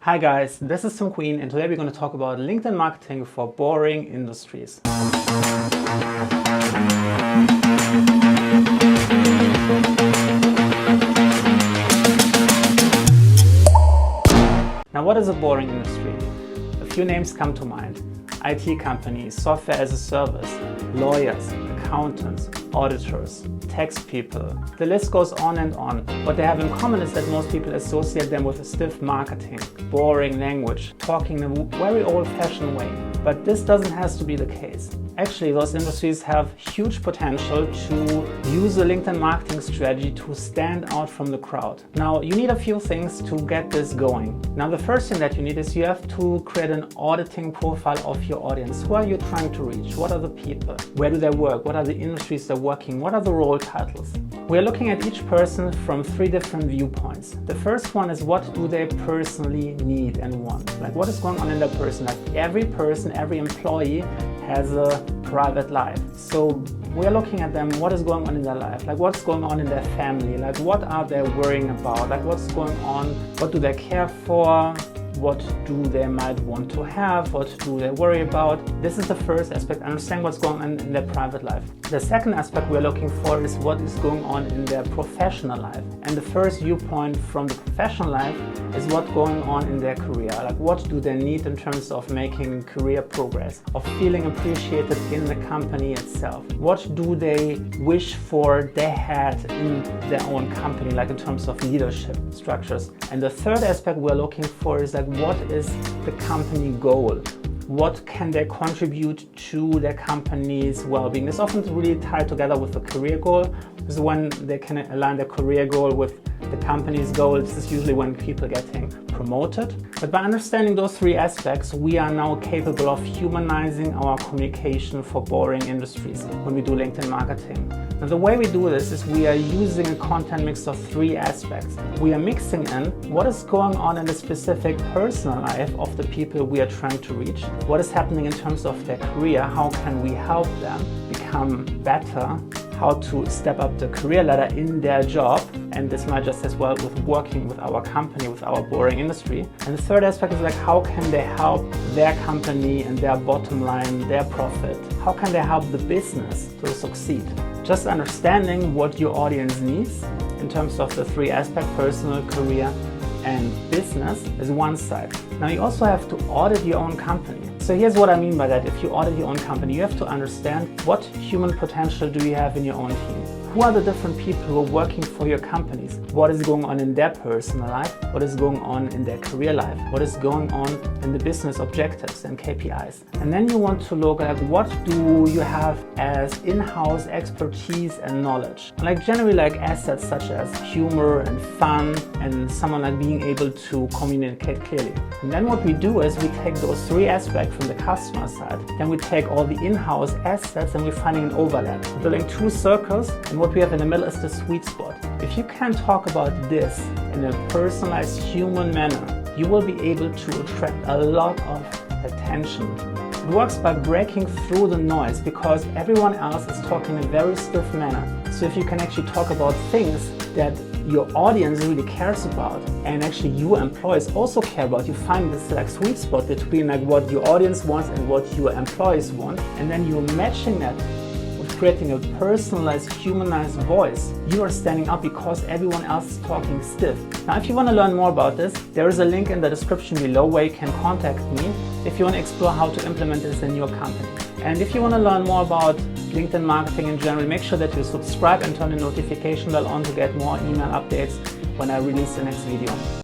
Hi guys, this is Tim Queen and today we're going to talk about LinkedIn marketing for boring industries. Now what is a boring industry? A few names come to mind. IT companies, software as a service, lawyers, accountants, auditors, tax people. The list goes on and on. What they have in common is that most people associate them with a stiff marketing, boring language, talking in a very old-fashioned way. But this doesn't have to be the case. Actually, those industries have huge potential to use a LinkedIn marketing strategy to stand out from the crowd. Now, you need a few things to get this going. Now, the first thing that you need is you have to create an auditing profile of your audience. Who are you trying to reach? What are the people? Where do they work? What are the industries they're working? What are the role titles? We're looking at each person from three different viewpoints. The first one is what do they personally need and want? Like what is going on in their person? Like every person, every employee has a private life. So we're looking at them, what is going on in their life? Like what's going on in their family? Like what are they worrying about? Like what's going on? What do they care for? What do they might want to have? What do they worry about? This is the first aspect, understand what's going on in their private life. The second aspect we're looking for is what is going on in their professional life. And the first viewpoint from the professional life is what's going on in their career. Like what do they need in terms of making career progress, of feeling appreciated in the company itself? What do they wish for they had in their own company, like in terms of leadership structures? And the third aspect we're looking for is like what is the company goal? What can they contribute to their company's well-being? It's often really tied together with the career goal. This is when they can align their career goal with the company's goal. This is usually when people are getting promoted. But by understanding those three aspects, we are now capable of humanizing our communication for boring industries when we do LinkedIn marketing. Now, the way we do this is we are using a content mix of three aspects. We are mixing in what is going on in the specific personal life of the people we are trying to reach, what is happening in terms of their career, how can we help them become better, how to step up the career ladder in their job, and this might just as well with working with our company, with our boring industry. And the third aspect is like how can they help their company and their bottom line, their profit? How can they help the business to succeed? Just understanding what your audience needs in terms of the three aspects, personal, career, and business is one side. Now you also have to audit your own company. So here's what I mean by that. If you audit your own company, you have to understand what human potential do you have in your own team. Who are the different people who are working for your companies? What is going on in their personal life? What is going on in their career life? What is going on in the business objectives and KPIs? And then you want to look at what do you have as in-house expertise and knowledge. Like generally like assets such as humor and fun and someone like being able to communicate clearly. And then what we do is we take those three aspects from the customer side, then we take all the in-house assets and we're finding an overlap. We're building two circles, and what we have in the middle is the sweet spot. If you can talk about this in a personalized human manner, you will be able to attract a lot of attention. It works by breaking through the noise because everyone else is talking in a very stiff manner. So if you can actually talk about things that your audience really cares about and actually your employees also care about, you find this like sweet spot between like what your audience wants and what your employees want, and then you're matching that with creating a personalized, humanized voice. You are standing out because everyone else is talking stiff. Now if you want to learn more about this, there is a link in the description below where you can contact me if you want to explore how to implement this in your company. And if you want to learn more about LinkedIn marketing in general, make sure that you subscribe and turn the notification bell on to get more email updates when I release the next video.